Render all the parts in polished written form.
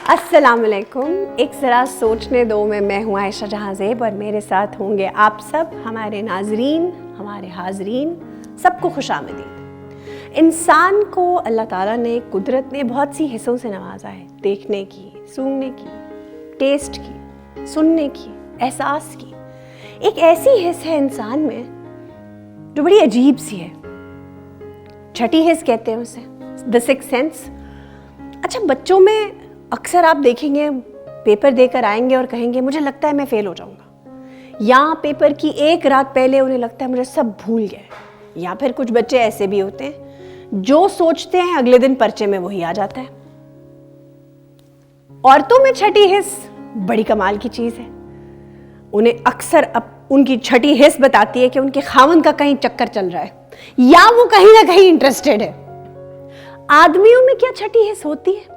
السلام علیکم. ایک ذرا سوچنے دو میں ہوں عائشہ جہاں زیب اور میرے ساتھ ہوں گے آپ سب ہمارے ناظرین, ہمارے حاضرین, سب کو خوش آمدید. انسان کو اللہ تعالیٰ نے, قدرت نے بہت سی حصوں سے نوازا ہے. دیکھنے کی, سونگنے کی, ٹیسٹ کی, سننے کی, احساس کی. ایک ایسی حص ہے انسان میں جو بڑی عجیب سی ہے, چھٹی حص کہتے ہیں اسے, دی سکس سینس. اچھا, بچوں میں اکثر آپ دیکھیں گے پیپر دے کر آئیں گے اور کہیں گے مجھے لگتا ہے میں فیل ہو جاؤں گا, یا پیپر کی ایک رات پہلے انہیں لگتا ہے مجھے سب بھول گئے. یا پھر کچھ بچے ایسے بھی ہوتے ہیں جو سوچتے ہیں اگلے دن پرچے میں وہی آ جاتا ہے. عورتوں میں چھٹی حص بڑی کمال کی چیز ہے. انہیں اکثر ان کی چھٹی حص بتاتی ہے کہ ان کے خاوند کا کہیں چکر چل رہا ہے یا وہ کہیں نہ کہیں انٹرسٹڈ ہے. آدمیوں میں کیا چھٹی حص ہوتی ہے؟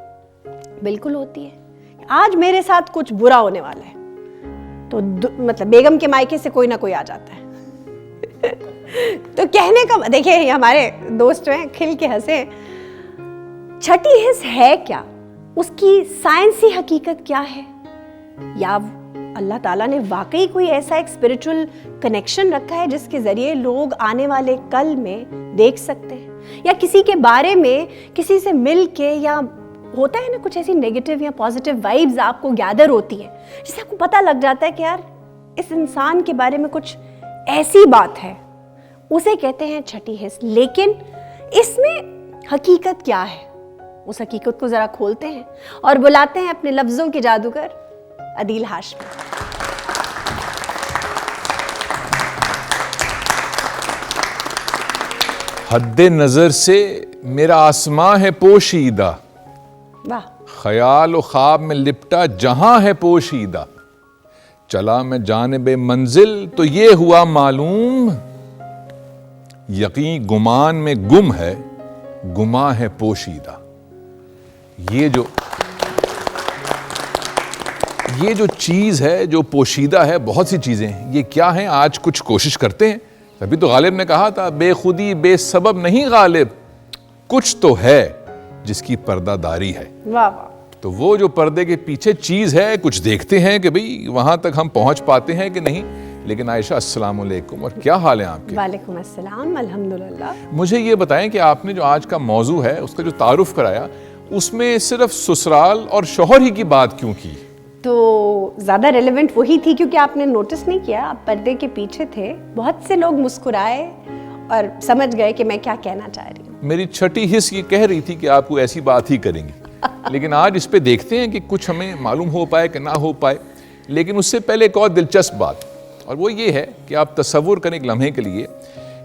بالکل ہوتی ہے. آج میرے ساتھ کچھ برا ہونے والا ہے تو مطلب بیگم کے مائکے سے کوئی نہ کوئی آ جاتا ہے. تو کہنے کا دیکھیں, ہمارے دوست جو ہیں کھل کے ہنسے. چھٹی حص ہے کیا؟ اس کی سائنسی حقیقت کیا ہے؟ یا اللہ تعالیٰ نے واقعی کوئی ایسا ایک اسپرچل کنیکشن رکھا ہے جس کے ذریعے لوگ آنے والے کل میں دیکھ سکتے ہیں, یا کسی کے بارے میں کسی سے مل کے, یا ہوتا ہے نا کچھ ایسی نیگیٹو یا پازیٹیو وائبز آپ کو گیدر ہوتی ہیں جس سے آپ کو پتہ لگ جاتا ہے کہ یار اس انسان کے بارے میں کچھ ایسی بات ہے, اسے کہتے ہیں چھٹی حص. لیکن اس میں حقیقت کیا ہے؟ اس حقیقت کو ذرا کھولتے ہیں اور بلاتے ہیں اپنے لفظوں کے جادوگر عدیل ہاشمی. حد نظر سے میرا آسماں ہے پوشیدہ, واہ, خیال و خواب میں لپٹا جہاں ہے پوشیدہ. چلا میں جانب منزل تو یہ ہوا معلوم, یقین گمان میں گم ہے, گماں ہے پوشیدہ. یہ جو چیز ہے جو پوشیدہ ہے, بہت سی چیزیں ہیں. یہ کیا ہیں آج کچھ کوشش کرتے ہیں. ابھی تو غالب نے کہا تھا بے خودی بے سبب نہیں غالب, کچھ تو ہے جس کی پردہ داری ہے. واہ واہ. تو وہ جو پردے کے پیچھے چیز ہے, کچھ دیکھتے ہیں کہ بھئی وہاں تک ہم پہنچ پاتے ہیں کہ نہیں. لیکن عائشہ السلام علیکم, اور کیا حال ہے آپ کے؟ وعلیکم السلام, الحمدللہ. مجھے یہ بتائیں کہ آپ نے جو آج کا موضوع ہے اس کا جو تعارف کرایا, اس میں صرف سسرال اور شوہر ہی کی بات کیوں کی؟ تو زیادہ ریلیونٹ وہی تھی کیونکہ آپ نے نوٹس نہیں کیا, آپ پردے کے پیچھے تھے, بہت سے لوگ مسکرائے اور سمجھ گئے کہ میں کیا کہنا چاہ رہی ہوں. میری چھٹی حص یہ کہہ رہی تھی کہ آپ کو ایسی بات ہی کریں گی, لیکن آج اس پہ دیکھتے ہیں کہ کچھ ہمیں معلوم ہو پائے کہ نہ ہو پائے. لیکن اس سے پہلے ایک اور دلچسپ بات, اور وہ یہ ہے کہ آپ تصور کریں ایک لمحے کے لیے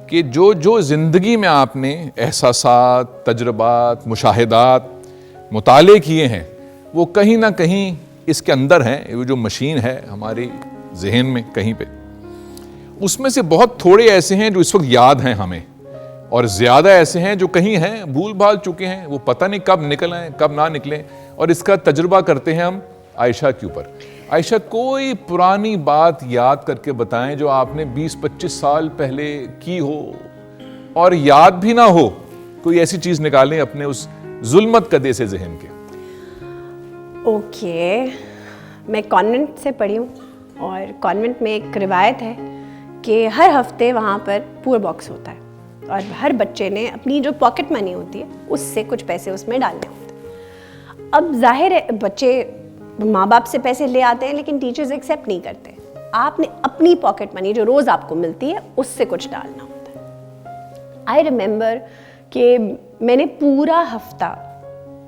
کہ جو زندگی میں آپ نے احساسات, تجربات, مشاہدات, مطالعے کیے ہیں, وہ کہیں نہ کہیں اس کے اندر ہیں. وہ جو مشین ہے ہماری ذہن میں کہیں پہ, اس میں سے بہت تھوڑے ایسے ہیں جو اس وقت یاد ہیں ہمیں, اور زیادہ ایسے ہیں جو کہیں ہیں بھول بھال چکے ہیں, وہ پتہ نہیں کب نکل آئیں کب نہ نکلیں. اور اس کا تجربہ کرتے ہیں ہم عائشہ کے اوپر. عائشہ, کوئی پرانی بات یاد کر کے بتائیں جو آپ نے 20-25 سال پہلے کی ہو اور یاد بھی نہ ہو. کوئی ایسی چیز نکالیں اپنے اس ظلمت کدے سے ذہن کے. اوکے, میں کانوینٹ سے پڑھی ہوں, اور کانوینٹ میں ایک روایت ہے کہ ہر ہفتے وہاں پر پور باکس ہوتا ہے, اور ہر بچے نے اپنی جو پاکٹ منی ہوتی ہے اس سے کچھ پیسے اس میں ڈالنے ہوتے ہیں. اب ظاہر ہے بچے ماں باپ سے پیسے لے آتے ہیں لیکن ٹیچرز ایکسیپٹ نہیں کرتے. آپ نے اپنی پاکٹ منی جو روز آپ کو ملتی ہے اس سے کچھ ڈالنا ہوتا ہے. آئی ریممبر کہ میں نے پورا ہفتہ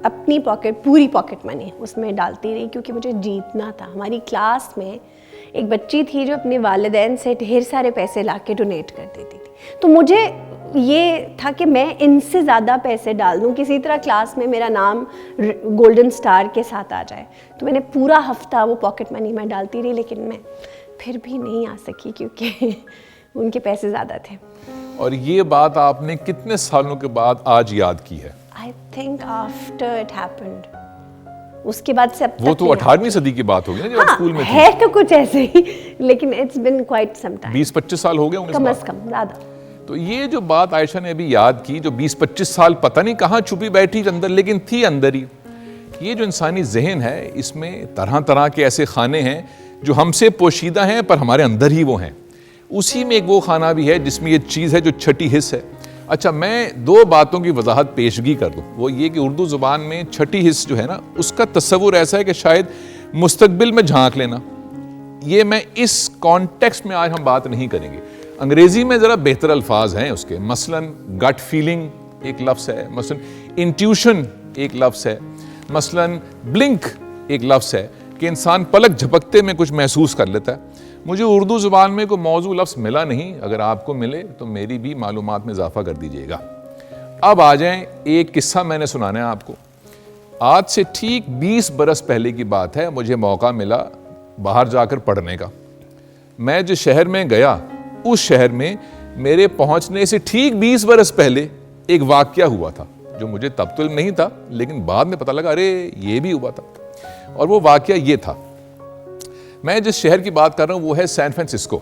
اپنی پوری پاکٹ منی اس میں ڈالتی رہی کیونکہ مجھے جیتنا تھا. ہماری کلاس میں ایک بچی تھی جو اپنے والدین سے ڈھیر سارے پیسے لا کے ڈونیٹ کر دیتی تھی, تو مجھے یہ تھا کہ میں ان سے زیادہ پیسے ڈال دوں, کسی طرح کلاس میں میرا نام گولڈن سٹار کے ساتھ آ جائے. تو میں نے پورا ہفتہ وہ پاکٹ منی میں ڈالتی رہی, لیکن میں پھر بھی نہیں آ سکی کیونکہ ان کے پیسے زیادہ تھے. اور یہ بات آپ نے کتنے سالوں کے بعد آج یاد کی ہے؟ I think after it happened. اس کے بعد سے اب وہ تو 18ویں صدی کی بات ہوگی نا جب اسکول میں تھی. ہے تو کچھ ایسے ہی, لیکن it's been quite some time. 20-25 سال ہو گئے ہوں کم از کم, زیادہ. تو یہ جو بات عائشہ نے ابھی یاد کی, جو 20-25 سال پتہ نہیں کہاں چھپی بیٹھی اندر, لیکن تھی اندر ہی, یہ جو انسانی ذہن ہے اس میں طرح طرح کے ایسے خانے ہیں جو ہم سے پوشیدہ ہیں پر ہمارے اندر ہی وہ ہیں. اسی میں ایک وہ خانہ بھی ہے جس میں یہ چیز ہے جو چھٹی حس ہے. اچھا میں دو باتوں کی وضاحت پیشگی کر دوں. وہ یہ کہ اردو زبان میں چھٹی حس جو ہے نا اس کا تصور ایسا ہے کہ شاید مستقبل میں جھانک لینا. یہ میں اس کانٹیکسٹ میں آج ہم بات نہیں کریں گے. انگریزی میں ذرا بہتر الفاظ ہیں اس کے. مثلا گٹ فیلنگ ایک لفظ ہے, مثلا انٹیوشن ایک لفظ ہے, مثلا بلنک ایک لفظ ہے کہ انسان پلک جھپکتے میں کچھ محسوس کر لیتا ہے. مجھے اردو زبان میں کوئی موضوع لفظ ملا نہیں. اگر آپ کو ملے تو میری بھی معلومات میں اضافہ کر دیجیے گا. اب آ جائیں, ایک قصہ میں نے سنانا ہے آپ کو. آج سے ٹھیک 20 برس پہلے کی بات ہے. مجھے موقع ملا باہر جا کر پڑھنے کا. میں جس شہر میں گیا اس شہر میں میرے پہنچنے سے ٹھیک 20 برس پہلے ایک واقعہ ہوا تھا جو مجھے تب تو علم نہیں تھا, لیکن بعد میں پتہ لگا ارے یہ بھی ہوا تھا. اور وہ واقعہ یہ تھا, میں جس شہر کی بات کر رہا ہوں وہ ہے سین فرانسسکو.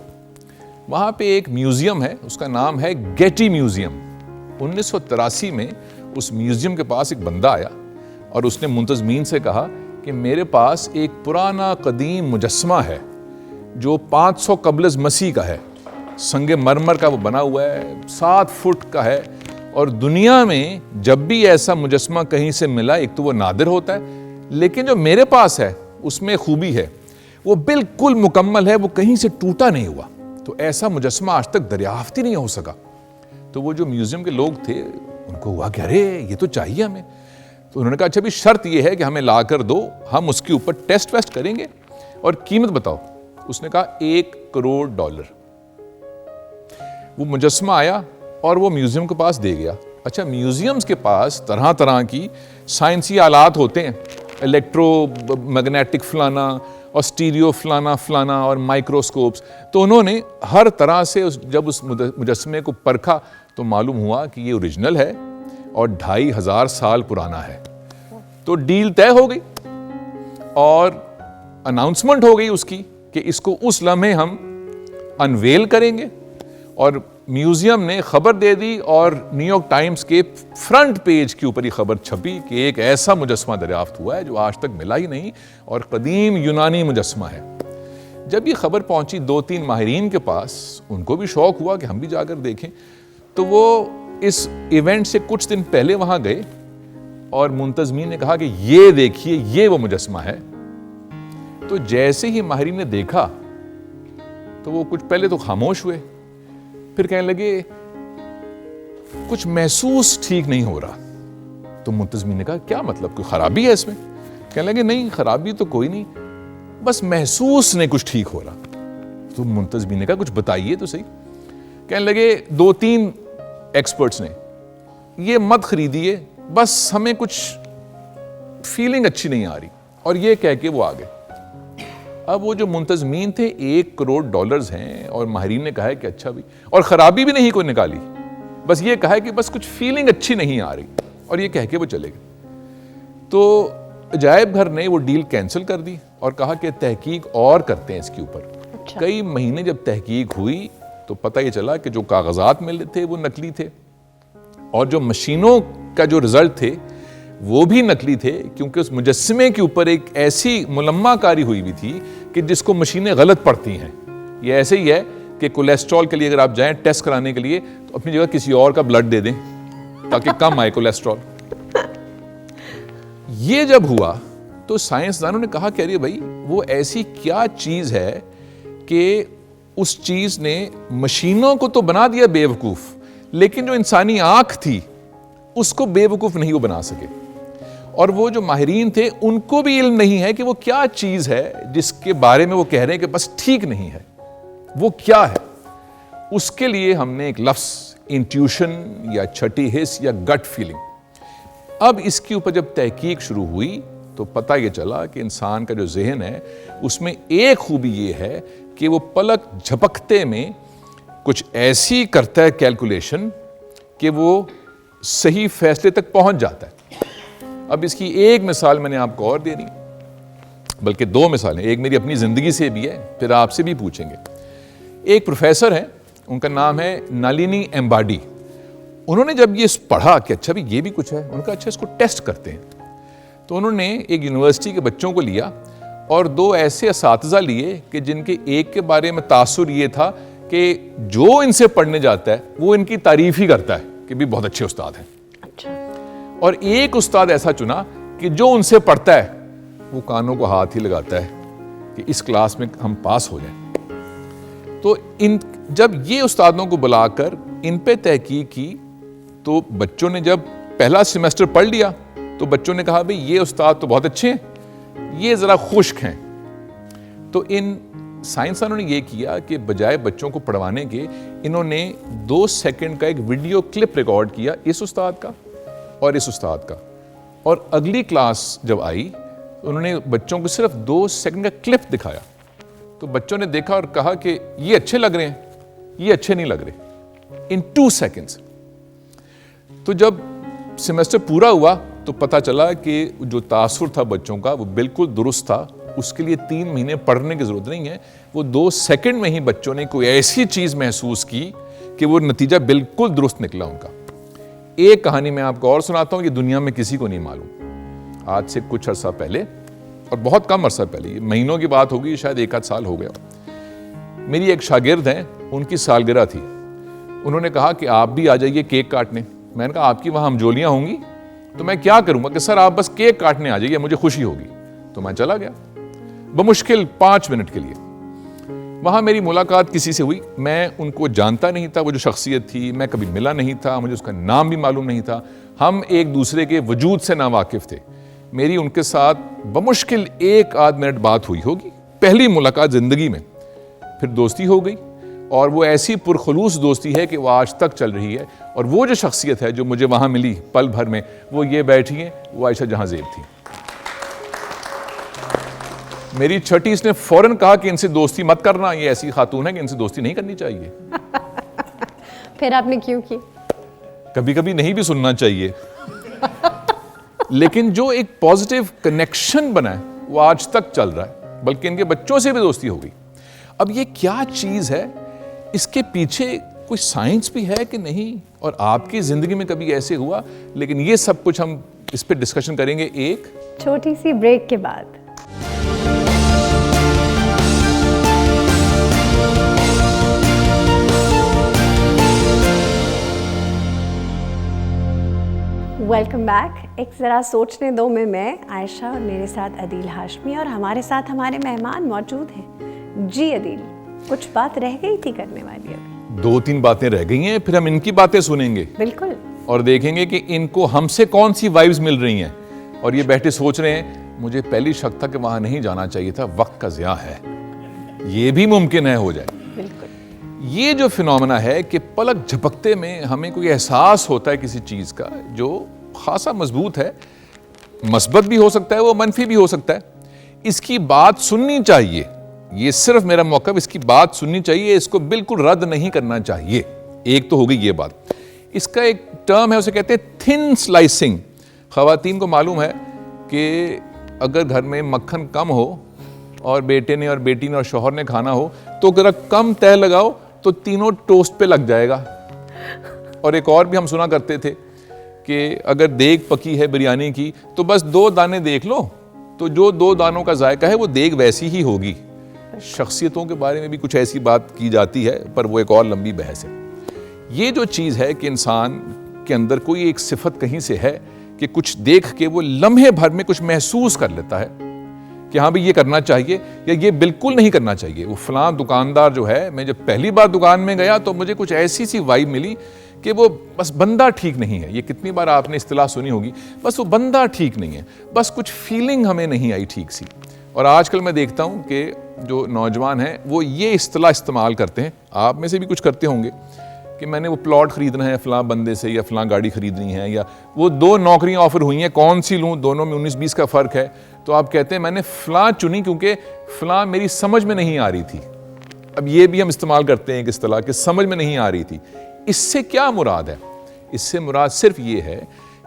وہاں پہ ایک میوزیم ہے, اس کا نام ہے گیٹی میوزیم. 1983 میں اس میوزیم کے پاس ایک بندہ آیا اور اس نے منتظمین سے کہا کہ میرے پاس ایک پرانا قدیم مجسمہ ہے جو 500 قبل از مسیح کا ہے. سنگ مرمر کا وہ بنا ہوا ہے, 7 فٹ کا ہے, اور دنیا میں جب بھی ایسا مجسمہ کہیں سے ملا ایک تو وہ نادر ہوتا ہے, لیکن جو میرے پاس ہے اس میں خوبی ہے, وہ بالکل مکمل ہے, وہ کہیں سے ٹوٹا نہیں ہوا. تو ایسا مجسمہ آج تک دریافت ہی نہیں ہو سکا. تو وہ جو میوزیم کے لوگ تھے ان کو ہوا کہ ارے یہ تو چاہیے ہمیں. تو انہوں نے کہا اچھا بھی شرط یہ ہے کہ ہمیں لا کر دو, ہم اس کے اوپر ٹیسٹ ویسٹ کریں گے اور قیمت بتاؤ. اس نے کہا $1 کروڑ. وہ مجسمہ آیا اور وہ میوزیم کے پاس دے گیا. اچھا میوزیمز کے پاس طرح طرح کی سائنسی آلات ہوتے ہیں, الیکٹرو میگنیٹک فلانا اور اسٹیریو فلانا فلانا اور مائکروسکوپس. تو انہوں نے ہر طرح سے جب اس مجسمے کو پرکھا تو معلوم ہوا کہ یہ اوریجنل ہے اور 2500 سال پرانا ہے. تو ڈیل طے ہو گئی اور اناؤنسمنٹ ہو گئی اس کی کہ اس کو اس لمحے ہم انویل کریں گے. اور میوزیم نے خبر دے دی اور نیو یارک ٹائمز کے فرنٹ پیج کے اوپر یہ خبر چھپی کہ ایک ایسا مجسمہ دریافت ہوا ہے جو آج تک ملا ہی نہیں اور قدیم یونانی مجسمہ ہے. جب یہ خبر پہنچی 2-3 ماہرین کے پاس, ان کو بھی شوق ہوا کہ ہم بھی جا کر دیکھیں. تو وہ اس ایونٹ سے کچھ دن پہلے وہاں گئے اور منتظمین نے کہا کہ یہ دیکھیے یہ وہ مجسمہ ہے. تو جیسے ہی ماہرین نے دیکھا تو وہ کچھ پہلے تو خاموش ہوئے, پھر کہنے لگے کچھ محسوس ٹھیک نہیں ہو رہا. تو منتظمین نے کہا کیا مطلب, کوئی خرابی ہے اس میں؟ کہنے لگے نہیں خرابی تو کوئی نہیں, بس محسوس نہیں کچھ ٹھیک ہو رہا. تو منتظمین نے کہا کچھ بتائیے تو صحیح. کہنے لگے 2-3 ایکسپرٹس نے یہ مت خریدیے, بس ہمیں کچھ فیلنگ اچھی نہیں آ رہی, اور یہ کہہ کے وہ آ گئے. اب وہ جو منتظمین تھے $1 کروڑ ہیں اور ماہرین نے کہا کہ اچھا بھی, اور خرابی بھی نہیں کوئی نکالی, بس یہ کہا کہ بس کچھ فیلنگ اچھی نہیں آ رہی, اور یہ کہہ کے وہ چلے گئے. تو عجائب گھر نے وہ ڈیل کینسل کر دی اور کہا کہ تحقیق اور کرتے ہیں اس کے اوپر. کئی مہینے جب تحقیق ہوئی تو پتہ یہ چلا کہ جو کاغذات ملے تھے وہ نقلی تھے, اور جو مشینوں کا جو رزلٹ تھے وہ بھی نقلی تھے, کیونکہ اس مجسمے کے اوپر ایک ایسی ملمہ کاری ہوئی ہوئی تھی کہ جس کو مشینیں غلط پڑھتی ہیں. یہ ایسے ہی ہے کہ کولیسٹرول کے لیے اگر آپ جائیں ٹیسٹ کرانے کے لیے تو اپنی جگہ کسی اور کا بلڈ دے دیں تاکہ کم آئے کولیسٹرول. یہ جب ہوا تو سائنسدانوں نے کہا کہ ارے بھائی وہ ایسی کیا چیز ہے کہ اس چیز نے مشینوں کو تو بنا دیا بے وقوف, لیکن جو انسانی آنکھ تھی اس کو بے وقوف نہیں وہ بنا سکے. اور وہ جو ماہرین تھے ان کو بھی علم نہیں ہے کہ وہ کیا چیز ہے جس کے بارے میں وہ کہہ رہے ہیں کہ بس ٹھیک نہیں ہے, وہ کیا ہے. اس کے لیے ہم نے ایک لفظ انٹیوشن یا چھٹی حس یا گٹ فیلنگ. اب اس کے اوپر جب تحقیق شروع ہوئی تو پتہ یہ چلا کہ انسان کا جو ذہن ہے اس میں ایک خوبی یہ ہے کہ وہ پلک جھپکتے میں کچھ ایسی کرتا ہے کیلکولیشن کہ وہ صحیح فیصلے تک پہنچ جاتا ہے. اب اس کی ایک مثال میں نے آپ کو اور دینی, بلکہ 2 مثالیں, ایک میری اپنی زندگی سے بھی ہے, پھر آپ سے بھی پوچھیں گے. ایک پروفیسر ہیں, ان کا نام ہے نالینی ایمباڈی. انہوں نے جب یہ پڑھا کہ اچھا بھی یہ بھی کچھ ہے, ان کا اچھا اس کو ٹیسٹ کرتے ہیں. تو انہوں نے ایک یونیورسٹی کے بچوں کو لیا اور 2 ایسے اساتذہ لیے کہ جن کے ایک کے بارے میں تاثر یہ تھا کہ جو ان سے پڑھنے جاتا ہے وہ ان کی تعریف ہی کرتا ہے کہ بھی بہت اچھے استاد ہیں. اچھا. اور ایک استاد ایسا چنا کہ جو ان سے پڑھتا ہے وہ کانوں کو ہاتھ ہی لگاتا ہے کہ اس کلاس میں ہم پاس ہو جائیں. تو جب یہ استادوں کو بلا کر ان پہ تحقیق کی تو بچوں نے جب پہلا سیمسٹر پڑھ لیا تو بچوں نے کہا بھئی یہ استاد تو بہت اچھے ہیں, یہ ذرا خشک ہیں. تو ان سائنسدانوں نے یہ کیا کہ بجائے بچوں کو پڑھوانے کے انہوں نے 2 سیکنڈ کا ایک ویڈیو کلپ ریکارڈ کیا اس استاد کا اور اس استاد کا, اور اگلی کلاس جب آئی انہوں نے بچوں کو صرف 2 سیکنڈ کا کلپ دکھایا. تو بچوں نے دیکھا اور کہا کہ یہ اچھے لگ رہے ہیں, یہ اچھے نہیں لگ رہے, ان 2 سیکنڈز. تو جب سیمسٹر پورا ہوا تو پتہ چلا کہ جو تاثر تھا بچوں کا وہ بالکل درست تھا. اس کے لیے 3 مہینے پڑھنے کی ضرورت نہیں ہے, وہ 2 سیکنڈ میں ہی بچوں نے کوئی ایسی چیز محسوس کی کہ وہ نتیجہ بالکل درست نکلا ان کا. ایک کہانی میں آپ کو اور سناتا ہوں, یہ دنیا میں کسی کو نہیں معلوم. آج سے کچھ عرصہ پہلے, اور بہت کم عرصہ پہلے, یہ مہینوں کی بات ہوگی, شاید 1 آدھ سال ہو گیا, میری ایک شاگرد ہیں, ان کی سالگرہ تھی. انہوں نے کہا کہ آپ بھی آ جائیے کیک کاٹنے. میں نے کہا آپ کی وہاں ہمجولیاں ہوں گی؟ تو میں کیا کروں گا کہ سر آپ بس کیک کاٹنے آ جائیے, مجھے خوشی ہوگی. تو میں چلا گیا بمشکل 5 منٹ کے لیے. وہاں میری ملاقات کسی سے ہوئی, میں ان کو جانتا نہیں تھا, وہ جو شخصیت تھی میں کبھی ملا نہیں تھا, مجھے اس کا نام بھی معلوم نہیں تھا, ہم ایک دوسرے کے وجود سے ناواقف تھے. میری ان کے ساتھ بمشکل 1 آدھ منٹ بات ہوئی ہوگی, پہلی ملاقات زندگی میں. پھر دوستی ہو گئی, اور وہ ایسی پرخلوص دوستی ہے کہ وہ آج تک چل رہی ہے. اور وہ جو شخصیت ہے جو مجھے وہاں ملی پل بھر میں, وہ یہ بیٹھی ہیں, وہ عائشہ جہاں زیب تھی. میری چھٹی اس نے فوراً کہا کہ ان سے دوستی مت کرنا, یہ ایسی خاتون ہے کہ ان سے دوستی نہیں کرنی چاہیے. پھر آپ نے کیوں کی؟ کبھی کبھی نہیں بھی سننا چاہیے, لیکن جو ایک پازیٹیو کنیکشن بنا ہے وہ آج تک چل رہا ہے, بلکہ ان کے بچوں سے بھی دوستی ہو گئی. اب یہ کیا چیز ہے, اس کے پیچھے کوئی سائنس بھی ہے کہ نہیں, اور آپ کی زندگی میں کبھی ایسے ہوا؟ لیکن یہ سب کچھ ہم اس پہ ڈسکشن کریں گے ایک چھوٹی سی بریک کے بعد. Welcome back. ایک ذرا سوچنے دو میں عائشہ, اور میرے ساتھ عدیل ہاشمی, اور ہمارے ساتھ ہمارے مہمان موجود ہیں. جی عدیل, کچھ بات رہ گئی تھی کرنے والی؟ ابھی 2-3 باتیں رہ گئی ہیں, پھر ہم ان کی باتیں سنیں گے. بالکل. اور دیکھیں گے کہ ان کو ہم سے کون سی وائبز مل رہی ہیں, اور یہ بیٹھے سوچ رہے ہیں مجھے پہلی شک تھا کہ وہاں نہیں جانا چاہیے تھا, وقت کا ضیاع ہے. یہ بھی ممکن ہے ہو جائے. بالکل. یہ جو فینومینا ہے کہ پلک جھپکتے میں ہمیں کوئی احساس ہوتا ہے کسی چیز کا جو خاصا مضبوط ہے, مثبت بھی ہو سکتا ہے, وہ منفی بھی ہو سکتا ہے. اس کی بات سننی چاہیے, یہ صرف میرا موقف, اس کی بات سننی چاہیے, اس کو بالکل رد نہیں کرنا چاہیے. ایک تو ہو گئی یہ بات. اس کا ایک ٹرم ہے, اسے کہتے ہیں تھن سلائسنگ. خواتین کو معلوم ہے کہ اگر گھر میں مکھن کم ہو اور بیٹے نے اور بیٹی نے اور شوہر نے کھانا ہو تو ذرا کم تہ لگاؤ تو تینوں ٹوسٹ پہ لگ جائے گا. اور ایک اور بھی ہم سنا کرتے تھے کہ اگر دیگ پکی ہے بریانی کی تو بس 2 دانے دیکھ لو, تو جو 2 دانوں کا ذائقہ ہے وہ دیگ ویسی ہی ہوگی. شخصیتوں کے بارے میں بھی کچھ ایسی بات کی جاتی ہے, پر وہ ایک اور لمبی بحث ہے. یہ جو چیز ہے کہ انسان کے اندر کوئی ایک صفت کہیں سے ہے کہ کچھ دیکھ کے وہ لمحے بھر میں کچھ محسوس کر لیتا ہے کہ ہاں بھئی یہ کرنا چاہیے یا یہ بالکل نہیں کرنا چاہیے. وہ فلاں دکاندار جو ہے, میں جب پہلی بار دکان میں گیا تو مجھے کچھ ایسی سی وائب ملی کہ وہ بس بندہ ٹھیک نہیں ہے. یہ کتنی بار آپ نے اصطلاح سنی ہوگی, بس وہ بندہ ٹھیک نہیں ہے, بس کچھ فیلنگ ہمیں نہیں آئی ٹھیک سی. اور آج کل میں دیکھتا ہوں کہ جو نوجوان ہیں وہ یہ اصطلاح استعمال کرتے ہیں, آپ میں سے بھی کچھ کرتے ہوں گے, کہ میں نے وہ پلاٹ خریدنا ہے فلاں بندے سے, یا فلاں گاڑی خریدنی ہے, یا وہ 2 نوکریاں آفر ہوئی ہیں کون سی لوں, دونوں میں 19-20 کا فرق ہے, تو آپ کہتے ہیں میں نے فلاں چنی کیونکہ فلاں میری سمجھ میں نہیں آ رہی تھی. اب یہ بھی ہم استعمال کرتے ہیں ایک اصطلاح کہ سمجھ میں نہیں آ رہی تھی. اس سے کیا مراد ہے؟ اس سے مراد صرف یہ ہے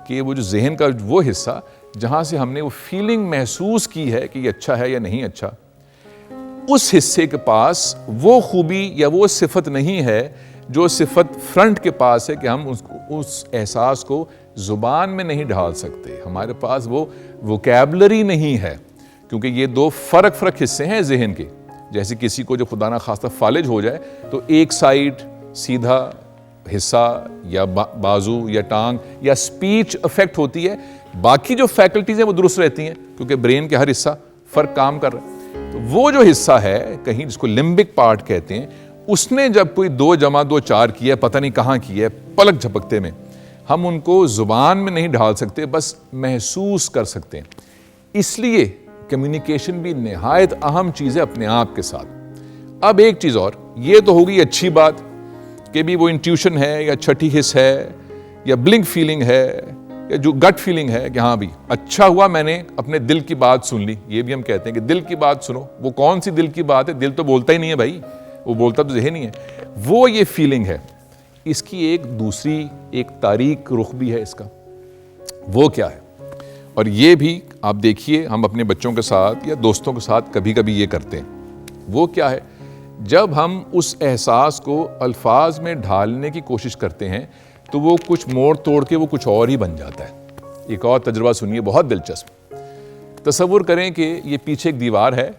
کہ وہ جو ذہن کا وہ حصہ جہاں سے ہم نے وہ فیلنگ محسوس کی ہے کہ یہ اچھا ہے یا نہیں اچھا, اس حصے کے پاس وہ خوبی یا وہ صفت نہیں ہے جو صفت فرنٹ کے پاس ہے کہ ہم اس احساس کو زبان میں نہیں ڈھال سکتے, ہمارے پاس وہ ووکیبلری نہیں ہے, کیونکہ یہ دو فرق حصے ہیں ذہن کے. جیسے کسی کو جو خدا نہ خواستہ فالج ہو جائے تو ایک سائیڈ سیدھا حصہ یا بازو یا ٹانگ یا سپیچ افیکٹ ہوتی ہے, باقی جو فیکلٹیز ہیں وہ درست رہتی ہیں کیونکہ برین کے ہر حصہ فرق کام کر رہا ہے. تو وہ جو حصہ ہے کہیں جس کو لمبک پارٹ کہتے ہیں, اس نے جب کوئی 2 + 2 = 4 کیا ہے, پتہ نہیں کہاں کیا ہے, پلک جھپکتے میں, ہم ان کو زبان میں نہیں ڈھال سکتے, بس محسوس کر سکتے ہیں. اس لیے کمیونیکیشن بھی نہایت اہم چیز ہے اپنے آپ کے ساتھ. اب ایک چیز اور, یہ تو ہوگی اچھی بات کہ بھی وہ انٹیوشن ہے یا چھٹی حص ہے یا بلنک فیلنگ ہے یا جو گٹ فیلنگ ہے کہ ہاں بھی اچھا ہوا میں نے اپنے دل کی بات سن لی. یہ بھی ہم کہتے ہیں کہ دل کی بات سنو. وہ کون سی دل کی بات ہے؟ دل تو بولتا ہی نہیں ہے بھائی, وہ بولتا تو ذہن ہی ہے. وہ یہ فیلنگ ہے. اس کی ایک دوسری ایک تاریک رخ بھی ہے اس کا. وہ کیا ہے؟ اور یہ بھی آپ دیکھیے ہم اپنے بچوں کے ساتھ یا دوستوں کے ساتھ کبھی کبھی یہ کرتے ہیں. وہ کیا ہے؟ جب ہم اس احساس کو الفاظ میں ڈھالنے کی کوشش کرتے ہیں تو وہ کچھ موڑ توڑ کے وہ کچھ اور ہی بن جاتا ہے. ایک اور تجربہ سنیے, بہت دلچسپ. تصور کریں کہ یہ پیچھے ایک دیوار ہے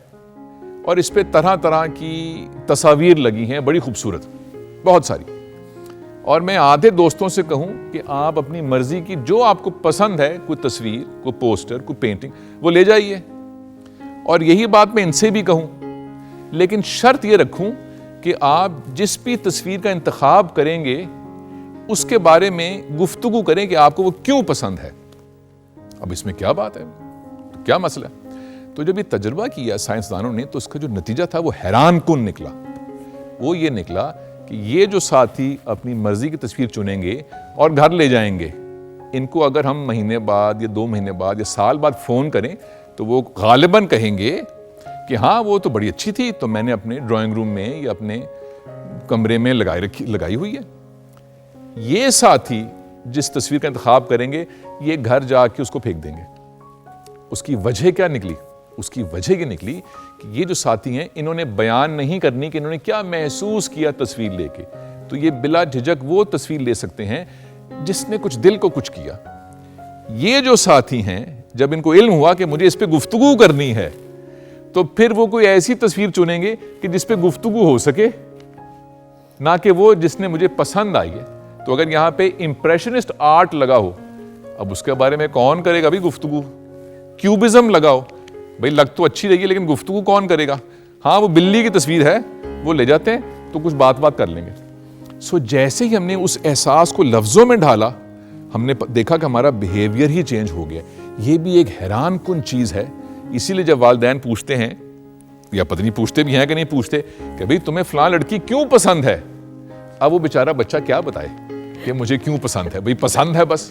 اور اس پہ طرح طرح کی تصاویر لگی ہیں, بڑی خوبصورت, بہت ساری. اور میں آدھے دوستوں سے کہوں کہ آپ اپنی مرضی کی جو آپ کو پسند ہے, کوئی تصویر, کوئی پوسٹر, کوئی پینٹنگ, وہ لے جائیے. اور یہی بات میں ان سے بھی کہوں, لیکن شرط یہ رکھوں کہ آپ جس بھی تصویر کا انتخاب کریں گے اس کے بارے میں گفتگو کریں کہ آپ کو وہ کیوں پسند ہے. اب اس میں کیا بات ہے, کیا مسئلہ ہے؟ تو جب یہ تجربہ کیا سائنسدانوں نے تو اس کا جو نتیجہ تھا وہ حیران کن نکلا. وہ یہ نکلا کہ یہ جو ساتھی اپنی مرضی کی تصویر چنیں گے اور گھر لے جائیں گے, ان کو اگر ہم مہینے بعد یا 2 مہینے بعد یا سال بعد فون کریں تو وہ غالباً کہیں گے کہ ہاں وہ تو بڑی اچھی تھی, تو میں نے اپنے ڈرائنگ روم میں یا اپنے کمرے میں لگائی ہوئی ہے. یہ ساتھی جس تصویر کا انتخاب کریں گے یہ گھر جا کے اس کو پھینک دیں گے. اس کی وجہ کیا نکلی؟ اس کی وجہ یہ نکلی کہ یہ جو ساتھی ہیں انہوں نے بیان نہیں کرنی کہ انہوں نے کیا محسوس کیا تصویر لے کے, تو یہ بلا جھجک وہ تصویر لے سکتے ہیں جس نے کچھ دل کو کچھ کیا. یہ جو ساتھی ہیں جب ان کو علم ہوا کہ مجھے اس پہ گفتگو کرنی ہے تو پھر وہ کوئی ایسی تصویر چنیں گے کہ جس پہ گفتگو ہو سکے, نہ کہ وہ جس نے مجھے پسند آئی ہے. تو اگر یہاں پہ امپریشنسٹ آرٹ لگا ہو, اب اس کے بارے میں کون کرے گا بھی گفتگو؟ کیوبزم لگا ہو, بھئی لگ تو اچھی رہی ہے لیکن گفتگو کون کرے گا؟ ہاں وہ بلی کی تصویر ہے, وہ لے جاتے ہیں تو کچھ بات کر لیں گے. سو جیسے ہی ہم نے اس احساس کو لفظوں میں ڈالا ہم نے دیکھا کہ ہمارا بیہیویئر ہی چینج ہو گیا. یہ بھی ایک حیران کن چیز ہے. اسی لیے جب والدین پوچھتے ہیں, یا پتہ نہیں پوچھتے بھی ہیں کہ نہیں پوچھتے, کہ بھئی تمہیں فلاں لڑکی کیوں پسند ہے, اب وہ بیچارہ بچہ کیا بتائے کہ مجھے کیوں پسند ہے؟ بھئی پسند ہے بس.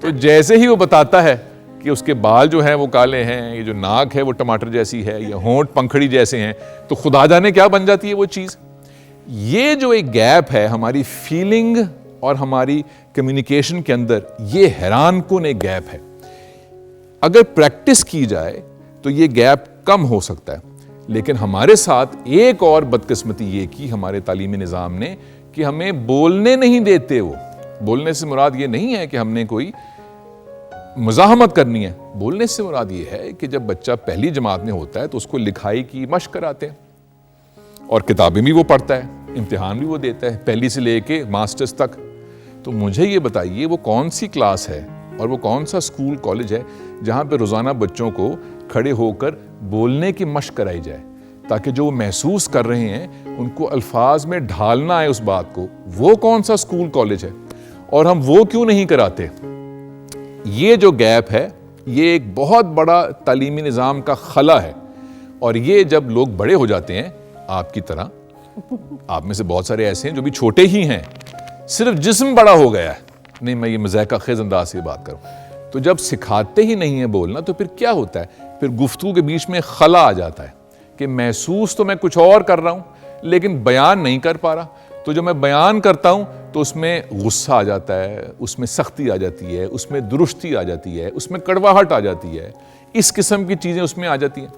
تو جیسے ہی وہ بتاتا ہے کہ اس کے بال جو ہیں وہ کالے ہیں, یہ جو ناک ہے وہ ٹماٹر جیسی ہے, یا ہونٹ پنکھڑی جیسے ہیں, تو خدا جانے کیا بن جاتی ہے وہ چیز. یہ جو ایک گیپ ہے ہماری فیلنگ اور ہماری کمیونیکیشن کے اندر, یہ حیران کن ایک گیپ ہے. اگر پریکٹس کی جائے تو یہ گیپ کم ہو سکتا ہے. لیکن ہمارے ساتھ ایک اور بدقسمتی یہ کی ہمارے تعلیمی نظام نے کہ ہمیں بولنے نہیں دیتے. وہ بولنے سے مراد یہ نہیں ہے کہ ہم نے کوئی مزاحمت کرنی ہے. بولنے سے مراد یہ ہے کہ جب بچہ پہلی جماعت میں ہوتا ہے تو اس کو لکھائی کی مشق کراتے ہیں, اور کتابیں بھی وہ پڑھتا ہے, امتحان بھی وہ دیتا ہے, پہلی سے لے کے ماسٹرز تک. تو مجھے یہ بتائیے وہ کون سی کلاس ہے اور وہ کون سا اسکول کالج ہے جہاں پہ روزانہ بچوں کو کھڑے ہو کر بولنے کی مشق کرائی جائے تاکہ جو وہ محسوس کر رہے ہیں ان کو الفاظ میں ڈھالنا ہے اس بات کو. وہ کون سا اسکول کالج ہے؟ اور ہم وہ کیوں نہیں کراتے؟ یہ جو گیپ ہے یہ ایک بہت بڑا تعلیمی نظام کا خلا ہے. اور یہ جب لوگ بڑے ہو جاتے ہیں آپ کی طرح, آپ میں سے بہت سارے ایسے ہیں جو بھی چھوٹے ہی ہیں, صرف جسم بڑا ہو گیا ہے, نہیں میں یہ مذاق خیز انداز سے بات کروں, تو جب سکھاتے ہی نہیں ہیں بولنا تو پھر کیا ہوتا ہے؟ پھر گفتگو کے بیچ میں خلا آ جاتا ہے کہ محسوس تو میں کچھ اور کر رہا ہوں لیکن بیان نہیں کر پا رہا. تو جو میں بیان کرتا ہوں تو اس میں غصہ آ جاتا ہے, اس میں سختی آ جاتی ہے, اس میں درستی آ جاتی ہے, اس میں کڑواہٹ آ جاتی ہے, اس قسم کی چیزیں اس میں آ جاتی ہیں.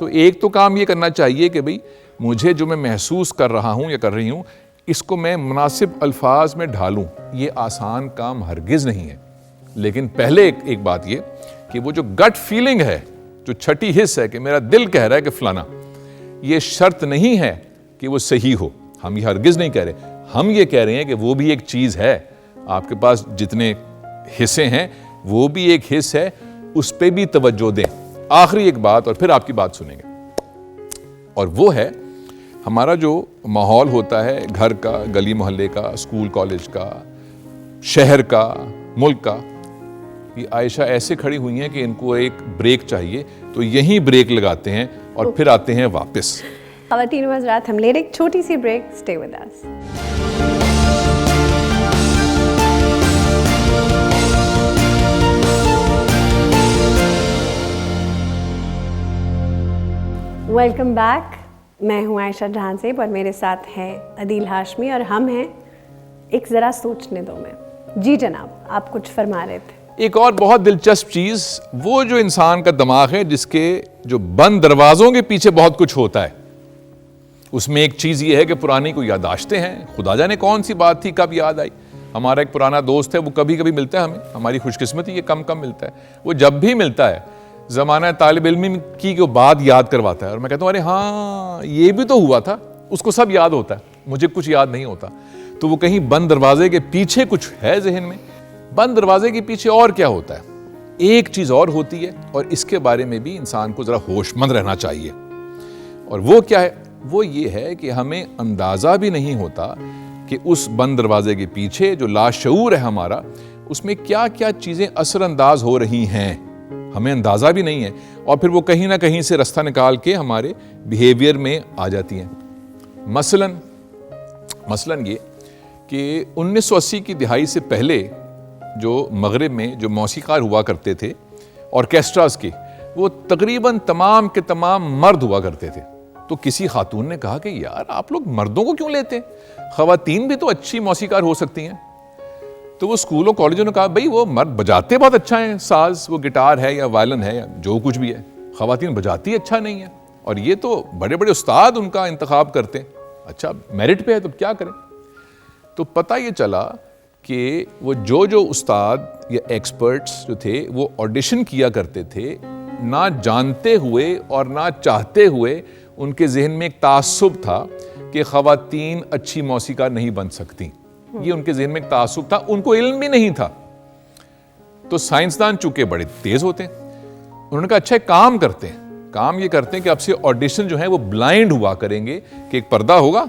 تو ایک تو کام یہ کرنا چاہیے کہ بھئی مجھے جو میں محسوس کر رہا ہوں یا کر رہی ہوں اس کو میں مناسب الفاظ میں ڈھالوں. یہ آسان کام ہرگز نہیں ہے. لیکن پہلے ایک بات یہ کہ وہ جو گٹ فیلنگ ہے, جو چھٹی حص ہے کہ میرا دل کہہ رہا ہے کہ فلانا, یہ شرط نہیں ہے کہ وہ صحیح ہو. ہم یہ ہرگز نہیں کہہ رہے, ہم یہ کہہ رہے ہیں کہ وہ بھی ایک چیز ہے. آپ کے پاس جتنے حصے ہیں وہ بھی ایک حص ہے, اس پہ بھی توجہ دیں. آخری ایک بات اور پھر آپ کی بات سنیں گے, اور وہ ہے ہمارا جو ماحول ہوتا ہے گھر کا, گلی محلے کا, اسکول کالج کا, شہر کا, ملک کا. یہ عائشہ ایسے کھڑی ہوئی ہیں کہ ان کو ایک بریک چاہیے, تو یہیں بریک لگاتے ہیں اور پھر آتے ہیں واپس. خواتین و حضرات, ہم لے رہے ایک چھوٹی سی break. Stay with us. Welcome back. میں ہوں عائشہ جہاں سے, اور میرے ساتھ ہیں عدیل ہاشمی, اور ہم ہیں ایک ذرا سوچنے دو میں. جی جناب, آپ کچھ فرما رہے تھے. ایک اور بہت دلچسپ چیز, وہ جو انسان کا دماغ ہے جس کے جو بند دروازوں کے پیچھے بہت کچھ ہوتا ہے, اس میں ایک چیز یہ ہے کہ پرانی کو یادداشتیں ہیں. خدا جانے کون سی بات تھی, کب یاد آئی. ہمارا ایک پرانا دوست ہے, وہ کبھی کبھی ملتا ہے ہمیں, ہماری خوش قسمتی یہ کم ملتا ہے. وہ جب بھی ملتا ہے زمانہ طالب علمی کی کو بات یاد کرواتا ہے, اور میں کہتا ہوں ارے ہاں یہ بھی تو ہوا تھا. اس کو سب یاد ہوتا ہے, مجھے کچھ یاد نہیں ہوتا. تو وہ کہیں بند دروازے کے پیچھے کچھ ہے ذہن میں. بند دروازے کے پیچھے اور کیا ہوتا ہے, ایک چیز اور ہوتی ہے, اور اس کے بارے میں بھی انسان کو ذرا ہوش مند رہنا چاہیے. اور وہ کیا ہے, وہ یہ ہے کہ ہمیں اندازہ بھی نہیں ہوتا کہ اس بند دروازے کے پیچھے جو لاشعور ہے ہمارا, اس میں کیا کیا چیزیں اثر انداز ہو رہی ہیں, ہمیں اندازہ بھی نہیں ہے. اور پھر وہ کہیں نہ کہیں سے رستہ نکال کے ہمارے بیہیویئر میں آ جاتی ہیں. مثلاً یہ کہ 1980 کی دہائی سے پہلے جو مغرب میں جو موسیقار ہوا کرتے تھے آرکیسٹراز کے, وہ تقریباً تمام کے تمام مرد ہوا کرتے تھے. تو کسی خاتون نے کہا کہ یار آپ لوگ مردوں کو کیوں لیتے ہیں, خواتین بھی تو اچھی موسیقار ہو سکتی ہیں. تو وہ اسکولوں کالجوں نے کہا بھئی وہ مرد بجاتے بہت اچھا ہیں ساز, وہ گٹار ہے یا وائلن ہے یا جو کچھ بھی ہے, خواتین بجاتی اچھا نہیں ہے, اور یہ تو بڑے بڑے استاد ان کا انتخاب کرتے ہیں. اچھا میرٹ پہ ہے تو کیا کریں. تو پتہ یہ چلا کہ وہ جو استاد یا ایکسپرٹس جو تھے وہ آڈیشن کیا کرتے تھے, نہ جانتے ہوئے اور نہ چاہتے ہوئے ان کے ذہن میں ایک تعصب تھا کہ خواتین اچھی موسیقار نہیں بن سکتی. یہ ان کے ذہن میں ایک تعصب تھا, ان کو علم بھی نہیں تھا. تو سائنسدان چونکہ بڑے تیز ہوتے ہیں, انہوں نے کہا اچھا ایک کام کرتے ہیں, کام یہ کرتے ہیں کہ اب سے آڈیشن جو ہے وہ بلائنڈ ہوا کریں گے, کہ ایک پردہ ہوگا,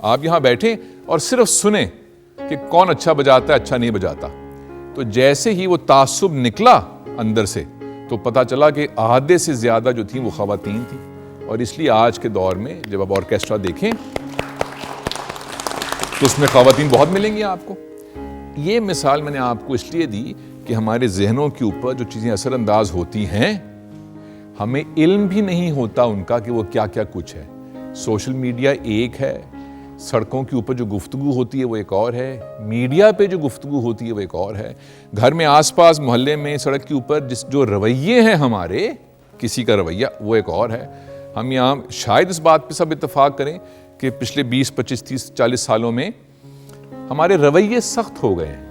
آپ یہاں بیٹھیں اور صرف سنیں کہ کون اچھا بجاتا ہے اچھا نہیں بجاتا. تو جیسے ہی وہ تعصب نکلا اندر سے, تو پتا چلا کہ آدھے سے زیادہ جو تھیں وہ خواتین تھیں. اور اس لیے آج کے دور میں جب آپ آرکیسٹرا دیکھیں تو اس میں خواتین بہت ملیں گی آپ کو. یہ مثال میں نے آپ کو اس لیے دی کہ ہمارے ذہنوں کے اوپر جو چیزیں اثر انداز ہوتی ہیں, ہمیں علم بھی نہیں ہوتا ان کا کہ وہ کیا کیا کچھ ہے. سوشل میڈیا ایک ہے, سڑکوں کے اوپر جو گفتگو ہوتی ہے وہ ایک اور ہے, میڈیا پہ جو گفتگو ہوتی ہے وہ ایک اور ہے, گھر میں آس پاس محلے میں سڑک کے اوپر جو رویے ہیں ہمارے, کسی کا رویہ وہ ایک اور ہے. ہم یہاں شاید اس بات پہ سب اتفاق کریں کہ پچھلے 20, 25, 30, 40 سالوں میں ہمارے رویے سخت ہو گئے ہیں,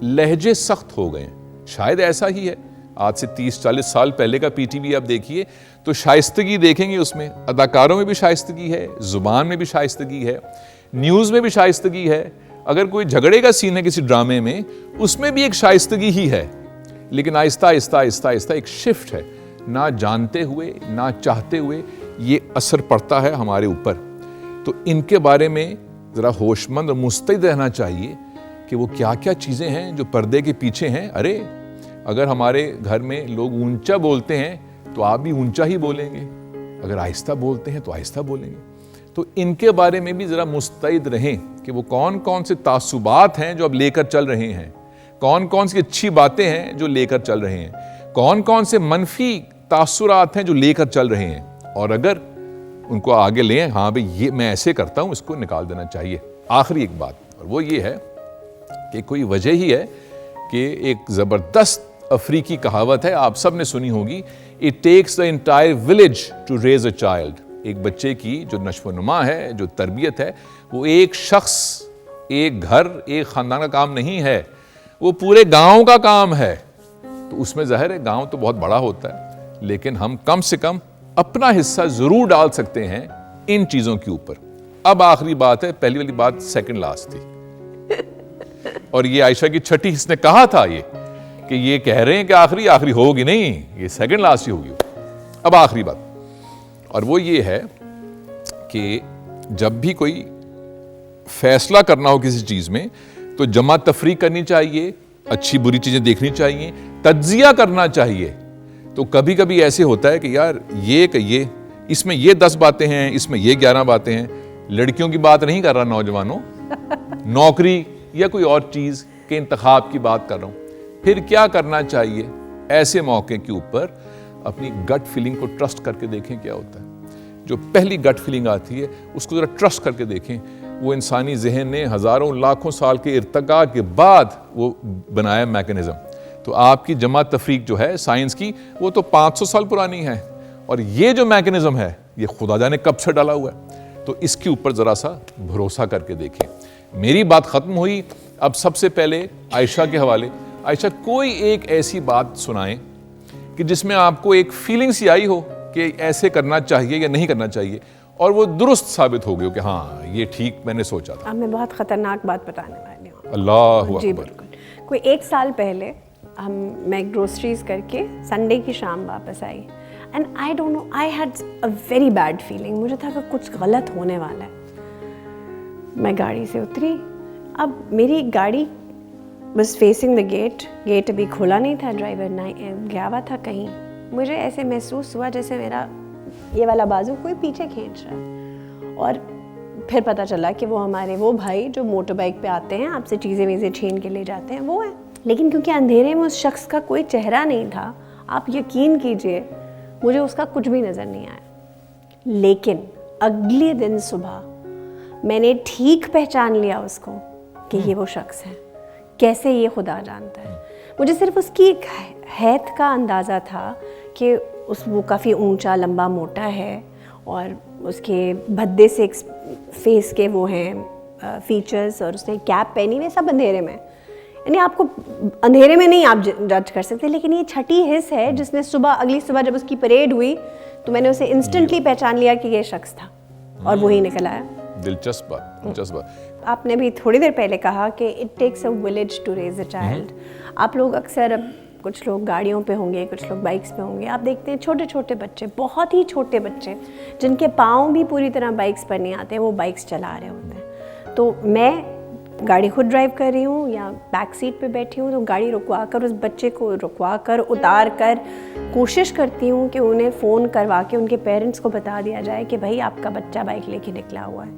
لہجے سخت ہو گئے ہیں. شاید ایسا ہی ہے. آج سے 30-40 سال پہلے کا پی ٹی وی آپ دیکھیے تو شائستگی دیکھیں گے, اس میں اداکاروں میں بھی شائستگی ہے, زبان میں بھی شائستگی ہے, نیوز میں بھی شائستگی ہے. اگر کوئی جھگڑے کا سین ہے کسی ڈرامے میں, اس میں بھی ایک شائستگی ہی ہے. لیکن آہستہ آہستہ آہستہ آہستہ ایک شفٹ ہے, نہ جانتے ہوئے نہ چاہتے ہوئے یہ اثر پڑتا ہے ہمارے اوپر. تو ان کے بارے میں ذرا ہوش مند اور مستعد رہنا چاہیے کہ وہ کیا کیا چیزیں ہیں جو پردے کے پیچھے ہیں. ارے اگر ہمارے گھر میں لوگ اونچا بولتے ہیں تو آپ بھی اونچا ہی بولیں گے, اگر آہستہ بولتے ہیں تو آہستہ بولیں گے. تو ان کے بارے میں بھی ذرا مستعد رہیں کہ وہ کون کون سے تعصبات ہیں جو اب لے کر چل رہے ہیں, کون کون سی اچھی باتیں ہیں جو لے کر چل رہے ہیں, کون کون سے منفی تاثرات ہیں جو لے کر چل رہے ہیں. اور اگر ان کو آگے لیں, ہاں بھئی یہ میں ایسے کرتا ہوں, اس کو نکال دینا چاہیے. آخری ایک بات, اور وہ یہ ہے کہ کوئی وجہ ہی ہے کہ ایک زبردست افریقی کہاوت ہے, آپ سب نے سنی ہوگی, It takes the entire village to raise a child. ایک بچے کی جو نشو و نما ہے, جو تربیت ہے, وہ ایک شخص, ایک گھر, ایک خاندان کا کام نہیں ہے. وہ پورے گاؤں کا کام ہے. تو اس میں ظاہر ہے گاؤں تو بہت بڑا ہوتا ہے, لیکن ہم کم سے کم اپنا حصہ ضرور ڈال سکتے ہیں ان چیزوں کے اوپر. اب آخری بات ہے, پہلی والی بات سیکنڈ لاسٹ تھی, اور یہ عائشہ کی چھٹی حص نے کہا تھا یہ کہ یہ کہہ رہے ہیں کہ آخری ہوگی نہیں, یہ سیکنڈ لاسٹ ہی ہوگی. اب آخری بات, اور وہ یہ ہے کہ جب بھی کوئی فیصلہ کرنا ہو کسی چیز میں تو جمع تفریق کرنی چاہیے, اچھی بری چیزیں دیکھنی چاہیے, تجزیہ کرنا چاہیے. تو کبھی کبھی ایسے ہوتا ہے کہ یار یہ اس میں یہ 10 باتیں ہیں, اس میں یہ 11 باتیں ہیں. لڑکیوں کی بات نہیں کر رہا نوجوانوں, نوکری یا کوئی اور چیز کے انتخاب کی بات کر رہا ہوں. پھر کیا کرنا چاہیے ایسے موقع کے اوپر؟ اپنی گٹ فیلنگ کو ٹرسٹ کر کے دیکھیں کیا ہوتا ہے. جو پہلی گٹ فیلنگ آتی ہے اس کو ذرا ٹرسٹ کر کے دیکھیں. وہ انسانی ذہن نے ہزاروں لاکھوں سال کے ارتقاء کے بعد وہ بنایا میکانزم. تو آپ کی جمع تفریق جو ہے سائنس کی, وہ تو 500 سال پرانی ہے, اور یہ جو میکانزم ہے یہ خدا جانے کب سے ڈالا ہوا ہے. تو اس کے اوپر ذرا سا بھروسہ کر کے دیکھیں. میری بات ختم ہوئی. اب سب سے پہلے عائشہ کے حوالے, عائشہ کوئی ایک ایسی بات سنائیں کہ جس میں آپ کو ایک فیلنگ سی آئی ہو کہ ایسے کرنا چاہیے یا نہیں کرنا چاہیے, اور وہ درست ثابت ہو گئی ہو کہ ہاں یہ ٹھیک میں نے سوچا تھا. اب میں بہت خطرناک بات بتانے والی ہوں. اللہ جی اکبر. بالکل. کوئی 1 سال پہلے میں گروسریز کر کے سنڈے کی شام واپس آئی, and I don't know, I had a very bad feeling. مجھے تھا کہ کچھ غلط ہونے والا ہے. میں گاڑی سے اتری. اب میری گاڑی بس فیسنگ دا گیٹ ابھی کھولا نہیں تھا, ڈرائیور نہ گیا ہوا تھا کہیں. مجھے ایسے محسوس ہوا جیسے میرا یہ والا بازو کوئی پیچھے کھینچ رہا ہے. اور پھر پتہ چلا کہ وہ ہمارے وہ بھائی جو موٹر بائک پہ آتے ہیں, آپ سے چیزیں ویزیں چھین کے لے جاتے ہیں, وہ ہیں. لیکن کیونکہ اندھیرے میں اس شخص کا کوئی چہرہ نہیں تھا, آپ یقین کیجئے مجھے اس کا کچھ بھی نظر نہیں آیا. لیکن اگلے دن صبح میں نے ٹھیک پہچان لیا اس کو کہ یہ وہ شخص ہے. کیسے یہ خدا جانتا ہے. مجھے صرف اس کی ایک حیت کا اندازہ تھا کہ وہ کافی اونچا لمبا موٹا ہے, اور اس کے بھدے سے فیس کے وہ ہیں فیچرز, اور اس نے کیپ پہنی ہوئی, سب اندھیرے میں. یعنی آپ کو اندھیرے میں نہیں آپ جج کر سکتے. لیکن یہ چھٹی حص ہے جس نے اگلی صبح جب اس کی پریڈ ہوئی تو میں نے اسے انسٹنٹلی پہچان لیا کہ یہ شخص تھا, اور وہی نکل آیا. دلچسپ بات. آپ نے بھی تھوڑی دیر پہلے کہا کہ it takes a village to raise a child. آپ لوگ اکثر, اب کچھ لوگ گاڑیوں پہ ہوں گے, کچھ لوگ بائکس پہ ہوں گے, آپ دیکھتے ہیں چھوٹے چھوٹے بچے, بہت ہی چھوٹے بچے جن کے پاؤں بھی پوری طرح بائکس پر نہیں آتے, وہ بائکس چلا رہے ہوتے ہیں. تو میں گاڑی خود ڈرائیو کر رہی ہوں یا بیک سیٹ پہ بیٹھی ہوں, تو گاڑی رکوا کر اس بچے کو رکوا کر اتار کر کوشش کرتی ہوں کہ انہیں فون کروا کے ان کے پیرنٹس کو بتا دیا جائے کہ بھائی آپ کا بچہ بائک لے کے نکلا ہوا ہے.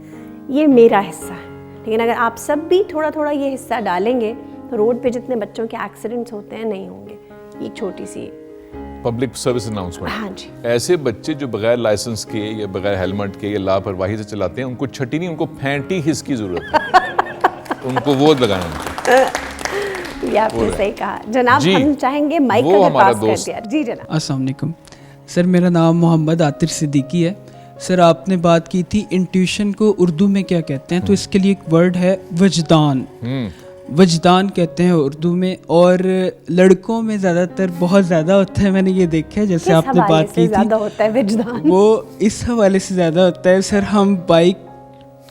یہ میرا حصہ ہے. لیکن اگر آپ سب بھی تھوڑا تھوڑا یہ حصہ ڈالیں گے تو روڈ پہ جتنے بچوں کے ایکسیڈنٹس ہوتے ہیں نہیں ہوں گے. یہ چھوٹی سی پبلک سروس اناؤنسمنٹ. ہاں جی. ایسے بچے جو بغیر لائسنس کے یا بغیر ہیلمٹ کے یا لاپرواہی سے چلاتے ہیں, ان کو چھٹی نہیں, ان کو پھینٹی حص کی ضرورت ہے. ان کو وہ لگانا. یہ آپ نے صحیح کہا جناب. ہم چاہیں گے مائک کا پاس کر دیا. جی جناب. السلام علیکم سر, میرا نام محمد عاطر صدیقی ہے. سر آپ نے بات کی تھی انٹیوشن کو اردو میں کیا کہتے ہیں, تو اس کے لیے ایک ورڈ ہے وجدان. وجدان کہتے ہیں اردو میں, اور لڑکوں میں زیادہ تر بہت زیادہ ہوتا ہے. میں نے یہ دیکھا ہے, جیسے آپ نے بات کی تھی, وہ اس حوالے سے زیادہ ہوتا ہے. سر ہم بائک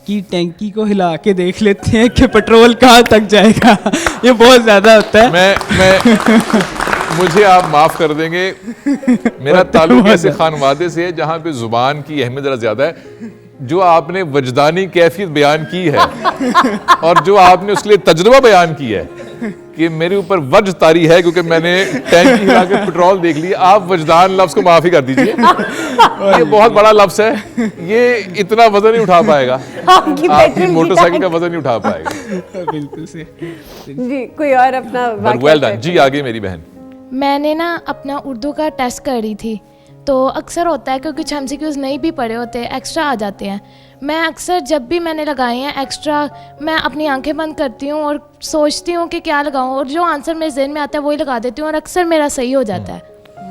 کی ٹینکی کو ہلا کے دیکھ لیتے ہیں کہ پیٹرول کہاں تک جائے گا, یہ بہت زیادہ ہوتا ہے. مجھے آپ معاف کر دیں گے, میرا تعلق ایسے خانوادے سے ہے جہاں پہ زبان کی اہمیت ذرا زیادہ ہے. جو آپ نے وجدانی کیفیت بیان کی ہے اور جو آپ نے اس کے لیے تجربہ بیان کی ہے کہ میرے اوپر وجد طاری ہے کیونکہ میں نے ٹینکی ہلا کے پیٹرول دیکھ لیا, آپ وجدان لفظ کو معافی کر دیجئے. یہ بہت بڑا لفظ ہے, یہ اتنا وزن نہیں اٹھا پائے گا, آپ کی موٹر سائیکل کا وزن نہیں اٹھا پائے گا. بالکل سے. جی کوئی اور اپنا ویل ڈن. جی آگے میری بہن. میں نے نا اپنا اردو کا ٹیسٹ کر رہی تھی, تو اکثر ہوتا ہے کہ کچھ ایم سی کیوز نہیں بھی پڑھے ہوتے, ایکسٹرا آ جاتے ہیں. میں اکثر جب بھی میں نے لگائے ہیں ایکسٹرا, میں اپنی آنکھیں بند کرتی ہوں اور سوچتی ہوں کہ کیا لگاؤں, اور جو آنسر میرے ذہن میں آتا ہے وہی لگا دیتی ہوں, اور اکثر میرا صحیح ہو جاتا ہے.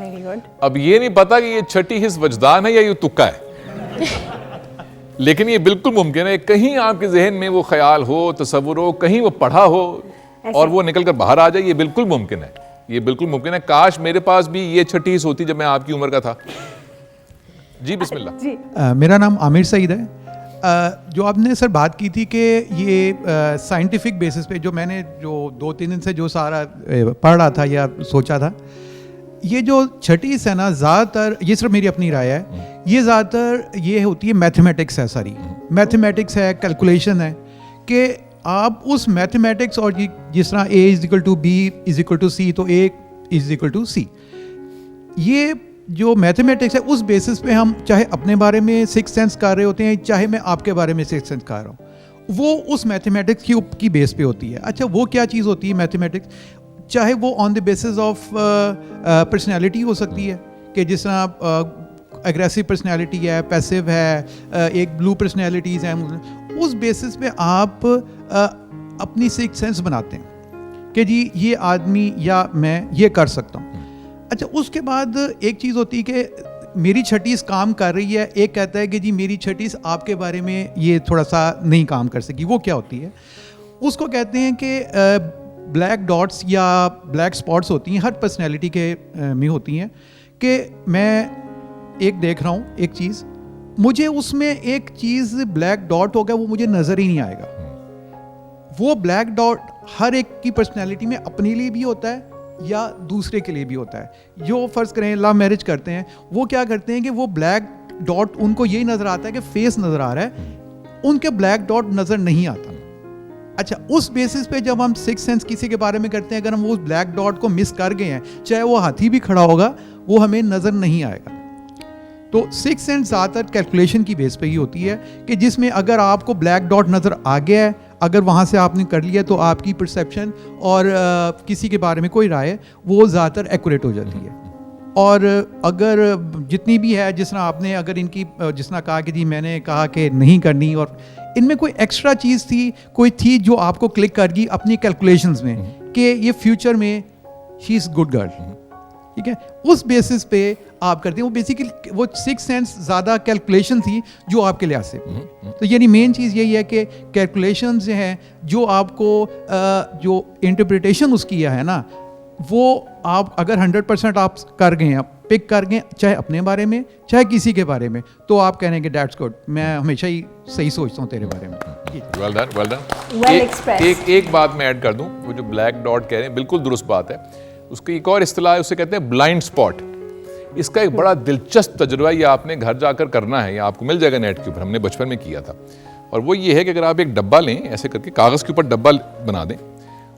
Very good. اب یہ نہیں پتا کہ یہ چھٹی حص وجدان ہے یا یہ تکا ہے, لیکن یہ بالکل ممکن ہے. کہیں آپ کے ذہن میں وہ خیال ہو, تصور ہو, کہیں وہ پڑھا ہو, اور وہ نکل کر باہر آ جائے, یہ بالکل ممکن ہے, یہ بالکل ممکن ہے. کاش میرے پاس بھی یہ چھٹی حص ہوتی جب میں آپ کی عمر کا تھا. جی بسم اللہ. جی میرا نام عامر سعید ہے. جو آپ نے سر بات کی تھی کہ یہ سائنٹیفک بیسس پہ, جو میں نے جو 2-3 دن سے جو سارا پڑھ رہا تھا یا سوچا تھا, یہ جو چھٹی حصہ ہے نا, زیادہ تر, یہ صرف میری اپنی رائے ہے, یہ زیادہ تر یہ ہوتی ہے میتھمیٹکس ہے, ساری میتھمیٹکس ہے, کیلکولیشن ہے, کہ آپ اس میتھمیٹکس اور جس طرح A=B=C تو A=C, یہ جو میتھمیٹکس ہے اس بیسس پہ ہم چاہے اپنے بارے میں سکس سینس کر رہے ہوتے ہیں, چاہے میں آپ کے بارے میں سکس سینس کر رہا ہوں, وہ اس میتھمیٹکس کی بیس پہ ہوتی ہے. اچھا وہ کیا چیز ہوتی ہے میتھمیٹکس؟ چاہے وہ آن دی بیسس آف پرسنالٹی ہو سکتی ہے, کہ جس طرح اگریسو پرسنالٹی ہے, پیسو ہے, ایک بلو پرسنالٹیز ہیں, اس بیسس پہ آپ اپنی سکس سینس بناتے ہیں کہ جی یہ آدمی یا میں یہ کر سکتا ہوں. اچھا اس کے بعد ایک چیز ہوتی ہے کہ میری چھٹیس کام کر رہی ہے, ایک کہتا ہے کہ جی میری چھٹیس آپ کے بارے میں یہ تھوڑا سا نہیں کام کر سکی. وہ کیا ہوتی ہے؟ اس کو کہتے ہیں کہ بلیک ڈاٹس یا بلیک اسپاٹس ہوتی ہیں, ہر پرسنالٹی کے میں ہوتی ہیں, کہ میں ایک دیکھ رہا ہوں ایک چیز, مجھے اس میں ایک چیز بلیک ڈاٹ ہوگا, وہ مجھے نظر ہی نہیں آئے گا. وہ بلیک ڈاٹ ہر ایک کی پرسنالٹی میں اپنے لیے بھی ہوتا ہے یا دوسرے کے لیے بھی ہوتا ہے. جو فرض کریں لو میرج کرتے ہیں, وہ کیا کرتے ہیں کہ وہ بلیک ڈاٹ ان کو یہی نظر آتا ہے کہ فیس نظر آ رہا ہے, ان کے بلیک ڈاٹ نظر نہیں آتا. اچھا اس بیسس پہ جب ہم سکس سینس کسی کے بارے میں کرتے ہیں, اگر ہم اس بلیک ڈاٹ کو مس کر گئے ہیں, چاہے وہ ہاتھی بھی کھڑا ہوگا, وہ ہمیں نظر نہیں آئے گا. تو سکس سینس زیادہ تر کیلکولیشن کی بیس پہ ہی ہوتی ہے, کہ جس میں اگر آپ کو بلیک ڈاٹ نظر آ گیا ہے, اگر وہاں سے آپ نے کر لیا, تو آپ کی پرسیپشن اور کسی کے بارے میں کوئی رائے وہ زیادہ تر ایکوریٹ ہو جاتی ہے. اور اگر جتنی بھی ہے, جس طرح آپ نے اگر ان کی جس طرح کہا کہ جی میں نے کہا کہ نہیں کرنی, اور ان میں کوئی ایکسٹرا چیز تھی, کوئی تھی جو آپ کو کلک کر گئی اپنی کیلکولیشنز میں, کہ یہ فیوچر میں شی از گڈ گرل, ٹھیک ہے, اس بیسس پہ آپ کرتے ہیں. وہ بیسیکلی وہ سکس سینس زیادہ کیلکولیشن تھی جو آپ کے لحاظ سے. تو یعنی مین چیز یہی ہے کہ کیلکولیشنز ہیں جو آپ کو جو انٹرپریٹیشن اس کی ہے نا, وہ آپ اگر 100% آپ کر گئے ہیں, پک کر گئے, چاہے اپنے بارے میں چاہے کسی کے بارے میں, تو آپ کہہ رہے ہیں کہ دیٹس گڈ, میں ہمیشہ ہی صحیح سوچتا ہوں تیرے بارے میں. Well done, well done. ایک بات میں ایڈ کر دوں, وہ جو بلیک ڈاٹ کہہ رہے ہیں بالکل درست بات ہے. اس کی ایک اور اصطلاح ہے, اسے کہتے ہیں بلائنڈ اسپاٹ. اس کا ایک بڑا دلچسپ تجربہ یہ آپ نے گھر جا کر کرنا ہے, یا آپ کو مل جائے گا نیٹ کے اوپر, ہم نے بچپن میں کیا تھا. اور وہ یہ ہے کہ اگر آپ ایک ڈبہ لیں, ایسے کر کے کاغذ کے اوپر ڈبہ بنا دیں,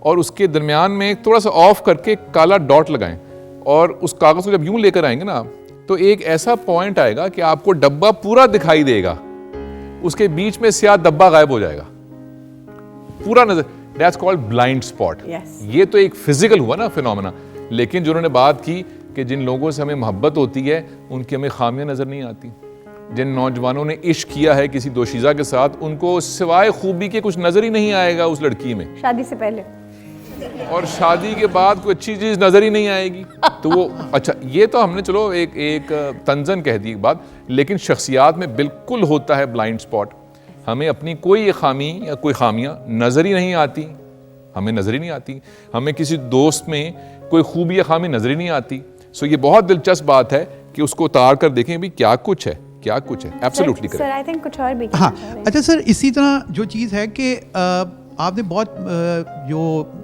اور اس کے درمیان میں تھوڑا سا آف کر کے کالا ڈاٹ لگائیں, اور اس کاغذ کو جب یوں لے کر آئیں گے نا, تو ایک ایسا پوائنٹ آئے گا کہ آپ کو ڈبہ پورا دکھائی دے گا, اس کے بیچ میں سیاہ ڈبہ غائب ہو جائے گا, پورا نظر. That's called blind spot. یہ تو ایک فزیکل ہوا نا فینومینا. لیکن جو انہوں نے بات کی کہ جن لوگوں سے ہمیں محبت ہوتی ہے, ان کی ہمیں خامیاں نظر نہیں آتی. جن نوجوانوں نے عشق کیا ہے کسی دوشیزہ کے ساتھ, ان کو سوائے خوبی کے کچھ نظر ہی نہیں آئے گا اس لڑکی میں, شادی سے پہلے, اور شادی کے بعد کوئی اچھی چیز نظر ہی نہیں آئے گی. تو وہ اچھا, یہ تو ہم نے چلو ایک تنزن کہہ دی ایک بات, لیکن شخصیات میں بالکل ہوتا ہے بلائنڈ اسپاٹ. ہمیں اپنی کوئی خامی یا کوئی خامیاں نظر ہی نہیں آتی, ہمیں نظر ہی نہیں آتی. ہمیں کسی دوست میں کوئی خوبی یا خامی نظر ہی نہیں آتی. سو یہ بہت دلچسپ بات ہے کہ اس کو اتار کر دیکھیں بھی کیا کچھ ہے, کیا کچھ ہے. Absolutely correct. Sir I think کچھ اور بھی. ہاں اچھا سر, اسی طرح جو چیز ہے کہ آپ نے بہت جو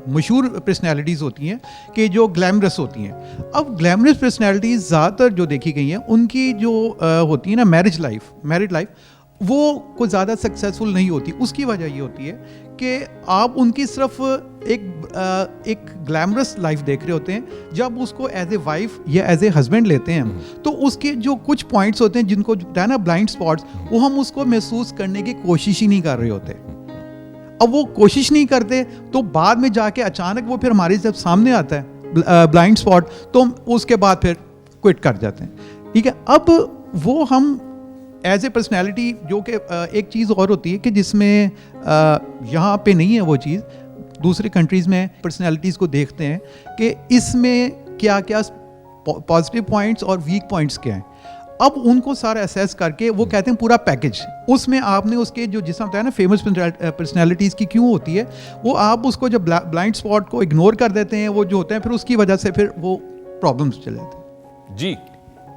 مشہور پرسنالٹیز ہوتی ہیں کہ جو گلیمرس ہوتی ہیں. اب گلیمرس پرسنالٹیز زیادہ تر جو دیکھی گئی ہیں, ان کی جو ہوتی ہے نا میرڈ لائف, وہ کوئی زیادہ سکسیزفل نہیں ہوتی. اس کی وجہ یہ ہوتی ہے کہ آپ ان کی صرف ایک گلیمرس لائف دیکھ رہے ہوتے ہیں. جب اس کو ایز اے وائف یا ایز اے ہسبینڈ لیتے ہیں, تو اس کے جو کچھ پوائنٹس ہوتے ہیں جن کو ہے نا بلائنڈ اسپاٹس, وہ ہم اس کو محسوس کرنے کی کوشش ہی نہیں کر رہے ہوتے. اب وہ کوشش نہیں کرتے, تو بعد میں جا کے اچانک وہ پھر ہمارے جب سامنے آتا ہے بلائنڈ اسپاٹ, تو اس کے بعد پھر کوئٹ کر جاتے ہیں. ٹھیک ہے, اب وہ ہم ایز اے پرسنالٹی, جو کہ ایک چیز اور ہوتی ہے کہ جس میں یہاں پہ نہیں ہے وہ چیز, دوسری کنٹریز میں پرسنالٹیز کو دیکھتے ہیں کہ اس میں کیا کیا پازیٹیو پوائنٹس اور ویک پوائنٹس کیا ہیں. اب ان کو سارا اسیس کر کے وہ کہتے ہیں پورا پیکج, اس میں آپ نے اس کے جو جس طرح بتایا نا فیمس پرسنالٹیز کی کیوں ہوتی ہے, وہ آپ اس کو جب بلائنڈ اسپاٹ کو اگنور کر دیتے ہیں, وہ جو ہوتے ہیں پھر اس کی وجہ سے پھر وہ پرابلمس چلے جاتے ہیں. جی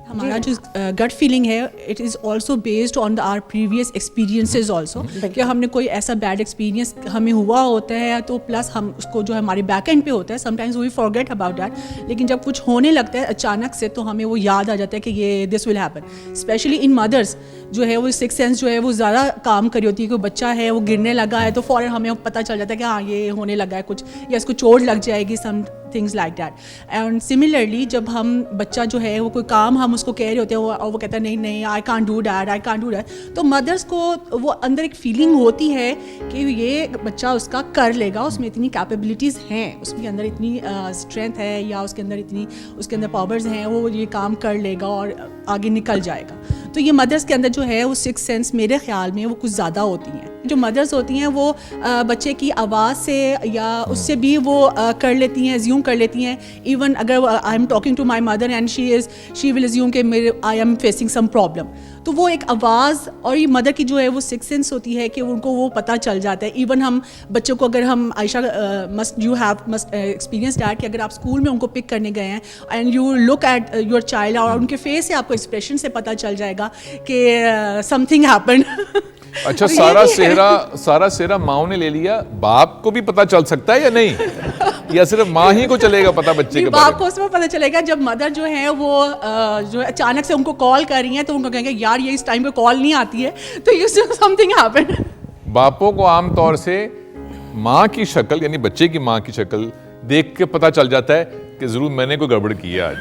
ہمارا جو گٹ فیلنگ ہے it is also based on our previous experiences also, کہ ہم نے کوئی ایسا بیڈ ایکسپیرینس ہمیں ہوا ہوتا ہے تو پلس ہم اس کو جو ہمارے بیک اینڈ پہ ہوتا ہے sometimes we forget about that, لیکن جب کچھ ہونے لگتا ہے اچانک سے تو ہمیں وہ یاد آ جاتا ہے کہ یہ دس ول ہیپن. اسپیشلی ان مدرس جو ہے وہ سکس سینس جو ہے وہ زیادہ کام کری ہوتی ہے, کوئی بچہ ہے وہ گرنے لگا ہے تو فوراً ہمیں پتہ چل جاتا ہے کہ ہاں یہ ہونے لگا ہے کچھ, یا اس کو چوٹ لگ جائے گی, سم things like that. And similarly جب ہم بچہ جو ہے وہ کوئی کام ہم اس کو کہہ رہے ہوتے ہیں اور وہ کہتا ہے نہیں I can't do that, تو مدرس کو وہ اندر ایک فیلنگ ہوتی ہے کہ یہ بچہ اس کا کر لے گا, اس میں اتنی کیپیبلٹیز ہیں, اس کے اندر اتنی اسٹرینتھ ہے یا اس کے اندر پاورز ہیں, وہ یہ کام کر لے گا اور آگے نکل جائے گا. تو یہ مدرس کے اندر جو ہے وہ سکس سینس میرے خیال میں وہ کچھ زیادہ ہوتی ہیں. جو مدرس ہوتی ہیں وہ بچے کی آواز سے یا اس سے بھی وہ کر لیتی ہیں, ایزیوم کر لیتی ہیں. ایون اگر I am talking to my mother and she will assume کہ I am facing some problem, تو وہ ایک آواز اور یہ مدر کی جو ہے وہ سکس سینس ہوتی ہے کہ ان کو وہ پتہ چل جاتا ہے. ایون ہم بچوں کو اگر ہم عائشہ مسٹ ایکسپیرینس دیٹ کہ اگر آپ اسکول میں ان کو پک کرنے گئے ہیں and you look at your child اور ان کے فیس سے آپ کو ایکسپریشن سے پتہ چل جائے گا کہ سم تھنگ ہیپن. اچھا, سارا سہرا ماؤں نے لے لیا, باپ کو بھی پتہ چل سکتا ہے یا نہیں, یا صرف ماں ہی کو چلے گا پتہ بچے کے بارے میں؟ باپ کو اس میں پتہ چلے گا جب مدر جو ہے وہ جو اچانک سے ان کو کال کر رہی ہیں تو ان کو کہیں گے یار یہ اس ٹائم پہ کال نہیں آتی ہے, تو you see something happen. باپوں کو عام طور سے ماں کی شکل یعنی بچے کی ماں کی شکل دیکھ کے پتہ چل جاتا ہے کہ ضرور میں نے کوئی گڑبڑ کی ہے آج.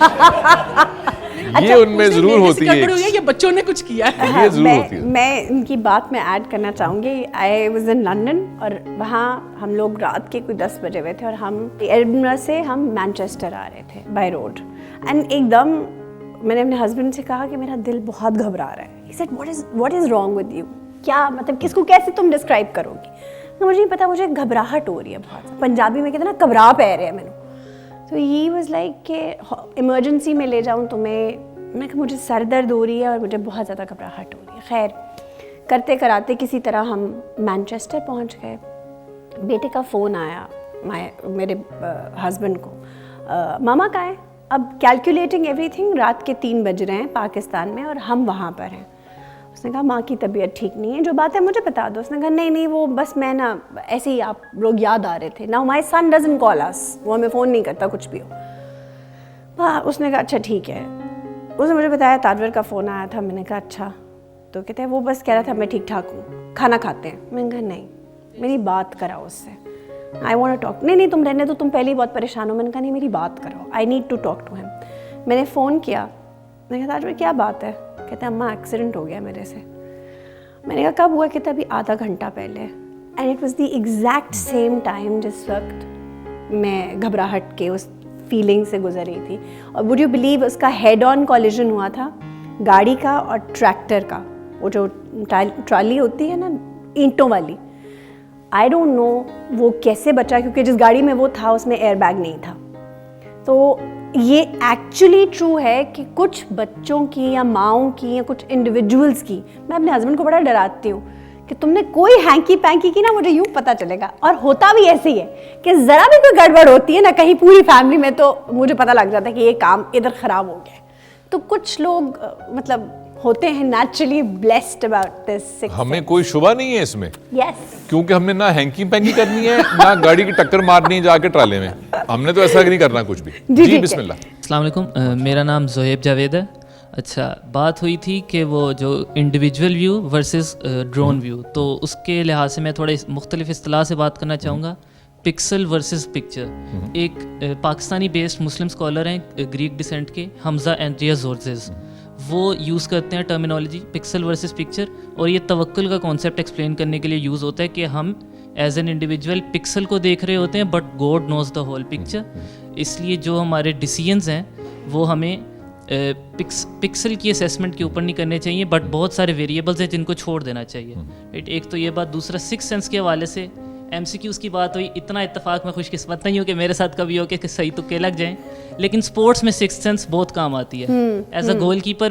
یہ ان میں ضرور ہوتی ہے, یہ بچوں نے کچھ کیا ہے, یہ ضرور ہوتی ہے. میں ان کی بات میں ایڈ کرنا چاہوں گی. آئی واز ان لنڈن اور وہاں ہم لوگ رات کے کوئی 10 بجے ہوئے تھے اور ہم ایڈنبرا سے ہم مینچسٹر آ رہے تھے بائی روڈ, اینڈ ایک دم میں نے اپنے ہسبینڈ سے کہا کہ میرا دل بہت گھبرا رہا ہے. He said what is wrong with you, کیا مطلب کس کو کیسے تم ڈسکرائب کرو گی؟ مجھے نہیں پتا, مجھے گھبراہٹ ہو رہی ہے بہت, پنجابی میں کہتے ہیں نا گھبرا پہ رہے ہیں میں. تو ہی واز لائک کہ ایمرجنسی میں لے جاؤں تمہیں. میں کہ مجھے سر درد ہو رہی ہے اور مجھے بہت زیادہ گھبراہٹ ہو رہی ہے. خیر کرتے کراتے کسی طرح ہم مینچسٹر پہنچ گئے. بیٹے کا فون آیا میرے ہسبینڈ کو, ماما کہاں ہے؟ اب کیلکولیٹنگ ایوری تھنگ, رات کے 3 بج رہے ہیں پاکستان میں اور ہم وہاں پر ہیں. اس نے کہا ماں کی طبیعت ٹھیک نہیں ہے, جو بات ہے مجھے بتا دو. اس نے کہا نہیں وہ بس میں نا ایسے ہی آپ لوگ یاد آ رہے تھے. نا مائی سن ڈزنٹ کال اس, وہ ہمیں فون نہیں کرتا کچھ بھی ہو. اس نے کہا اچھا ٹھیک ہے. اس نے مجھے بتایا تادور کا فون آیا تھا. میں نے کہا اچھا, تو کہتے ہیں وہ بس کہہ رہا تھا میں ٹھیک ٹھاک ہوں, کھانا کھاتے ہیں. میں نے کہا نہیں, میری بات کراؤ اس سے, آئی وانٹ ٹو ٹاک. نہیں تم رہنے دو, تم پہلے ہی بہت پریشان ہو. میں نے کہا نہیں میری بات کراؤ, I need to talk to him. میں نے فون کیا, میں نے کہا تاجور کیا بات ہے؟ کہتے ہیں اماں ایکسیڈنٹ ہو گیا میرے سے. میں نے کہا کب ہوا؟ کہتے ابھی آدھا گھنٹہ پہلے. And it was the exact same time جس وقت میں گھبراہٹ کے اس فیلنگ سے گزر رہی تھی. اور وڈ یو بلیو اس کا ہیڈ آن کولیجن ہوا تھا گاڑی کا اور ٹریکٹر کا, وہ جو ٹرالی ہوتی ہے نا اینٹوں والی. آئی ڈونٹ نو وہ کیسے بچا, کیونکہ جس گاڑی میں وہ تھا اس میں ایئر بیگ نہیں تھا. تو یہ ایکچولی ٹرو ہے کہ کچھ بچوں کی یا ماؤں کی یا کچھ انڈیویجولس کی, میں اپنے ہسبینڈ کو بڑا ڈراتی ہوں کہ تم نے کوئی ہینکی پینکی کی نا مجھے یوں پتہ چلے گا. اور ہوتا بھی ایسے ہی ہے کہ ذرا بھی کوئی گڑبڑ ہوتی ہے نا کہیں پوری فیملی میں, تو مجھے پتہ لگ جاتا ہے کہ یہ کام ادھر خراب ہو گیا ہے. تو کچھ لوگ مطلب ہوتے ہیں نیچرلی بلیسڈ اباؤٹ دس. ہمیں کوئی شبہ نہیں ہے اس میں, یس, کیونکہ ہم نے نہ ہینکی پینکی کرنی ہے نہ گاڑی کی ٹکر مارنی ہے جا کے ٹرالے میں. ہم نے تو ایسا نہیں کرنا کچھ بھی. جی بسم اللہ. السلام علیکم, میرا نام زہیب جاوید ہے. اچھا, بات ہوئی تھی کہ وہ جو individual view versus drone view, تو اس کے لحاظ سے میں تھوڑے مختلف اصطلاح سے بات کرنا چاہوں گا. Pixel versus picture. ایک پاکستانی بیسڈ مسلم اسکالر ہیں گریک ڈسینٹ کے, حمزہ اینڈریا زورزز, وہ یوز کرتے ہیں ٹرمینالوجی پکسل ورسز پکچر, اور یہ توکل کا کانسیپٹ ایکسپلین کرنے کے لیے یوز ہوتا ہے کہ ہم ایز این انڈیویجول پکسل کو دیکھ رہے ہوتے ہیں but God knows the whole picture. اس لیے جو ہمارے ڈیسیژنز ہیں وہ ہمیں پکسل کی اسیسمنٹ کے اوپر نہیں کرنے چاہیے, بٹ بہت سارے ویریبلز ہیں جن کو چھوڑ دینا چاہیے. ایک تو یہ بات. دوسرا سکس سینس کے حوالے سے ایم سی کیوز کی بات ہوئی. اتنا اتفاق میں خوش قسمت نہیں ہوں کہ میرے ساتھ کبھی ہو کہ صحیح تکے لگ جائیں, لیکن اسپورٹس میں سکس سینس بہت کام آتی ہے. As a goal keeper